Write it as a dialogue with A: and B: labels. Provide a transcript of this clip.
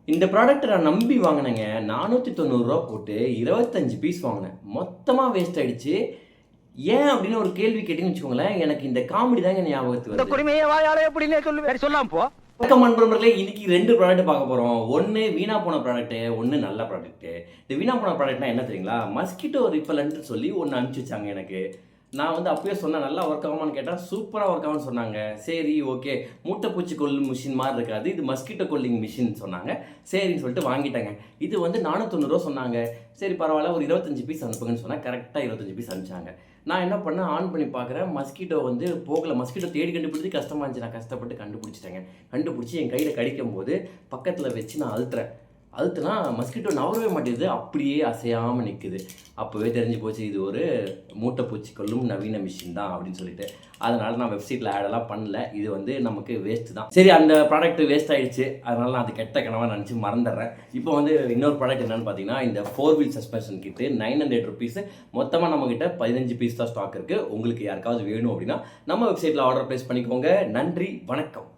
A: இந்த ப்ராடக்ட் நான் நம்பி வாங்கினேங்க. ரூ. 490 போட்டு 25 பீஸ் வாங்கினேன். மொத்தமா வேஸ்ட் ஆயிடுச்சு. ஏன் அப்படின்னு ஒரு கேள்வி கேட்டீங்கன்னு வச்சுக்கோங்களேன், எனக்கு இந்த காமெடி தாங்க ஞாபகத்துக்கு
B: இந்த
A: வருது.
B: குடிமையை வாயால எப்படின்னே சொல்லு. சரி சொல்லாம் போ.
A: வணக்கம் நண்பர்களே, இன்னைக்கு 2 ப்ராடக்ட் பார்க்க போறோம். ஒண்ணு வீணா போன ப்ராடக்ட், ஒண்ணு நல்ல ப்ராடக்ட். இந்த வீணா போன ப்ராடக்ட்னா என்ன தெரியுங்களா? மஸ்கிட்டோ ரிப்பலன்ட்னு சொல்லி ஒண்ணு அனுப்பிச்சு வச்சாங்க எனக்கு. நான் வந்து அப்பயே சொன்னேன், நல்லா ஒர்க் ஆகுமான்னு கேட்டா, சூப்பரா ஒர்க் ஆகும்னு சொன்னாங்க. சரி ஓகே, மூட்டைப்பூச்சி கொல்லும் மிஷின் மாதிரி இருக்காது, இது மஸ்கிட்டோ கொல்லிங் மிஷின் சொன்னாங்க. சரின்னு சொல்லிட்டு வாங்கிட்டேங்க. இது வந்து ரூ. 490 சொன்னாங்க. சரி பரவாயில்ல, ஒரு 25 பீஸ் அனுப்புங்கன்னு சொன்னா கரெக்டாக 25 பீஸ் அனுப்பிச்சாங்க. நான் என்ன பண்ணேன், ஆன் பண்ணி பார்க்குறேன், மஸ்கிட்டோ வந்து போகல. மஸ்கிட்டோ தேடி கண்டுபிடிச்சி கஷ்டமாக இருந்துச்சு. நான் கஷ்டப்பட்டு கண்டுபிடிச்சிட்டேங்க. கண்டுபிடிச்சி என் கையில் கடிக்கும் போது பக்கத்தில் வச்சு நான் அழுத்துனா மஸ்கிட்டோ நவரவே மாட்டேங்குது, அப்படியே அசையாமல் நிற்குது. அப்போவே தெரிஞ்சு போச்சு, இது ஒரு மூட்டைப்பூச்சி கொல்லும் நவீன மிஷின் தான் அப்படின்னு சொல்லிட்டு. அதனால் நான் வெப்சைட்டில் ஆடெல்லாம் பண்ணல. இது வந்து நமக்கு வேஸ்ட்டு தான். சரி, அந்த ப்ராடக்ட் வேஸ்ட் ஆகிடுச்சு. அதனால் நான் அது கெட்ட கனவாக நினச்சி மறந்துடுறேன். இப்போ வந்து இன்னொரு ப்ராடக்ட் என்னென்னு பார்த்தீங்கன்னா, இந்த 4 வீல் சஸ்பென்ஷன் கிட்டு 900 ருபீஸ். மொத்தமாக நம்மக்கிட்ட 15 பீஸ் தான் ஸ்டாக் இருக்குது. உங்களுக்கு யாருக்காவது வேணும் அப்படின்னா நம்ம வெப்சைட்டில் ஆர்டர் ப்ளேஸ் பண்ணிக்கோங்க. நன்றி, வணக்கம்.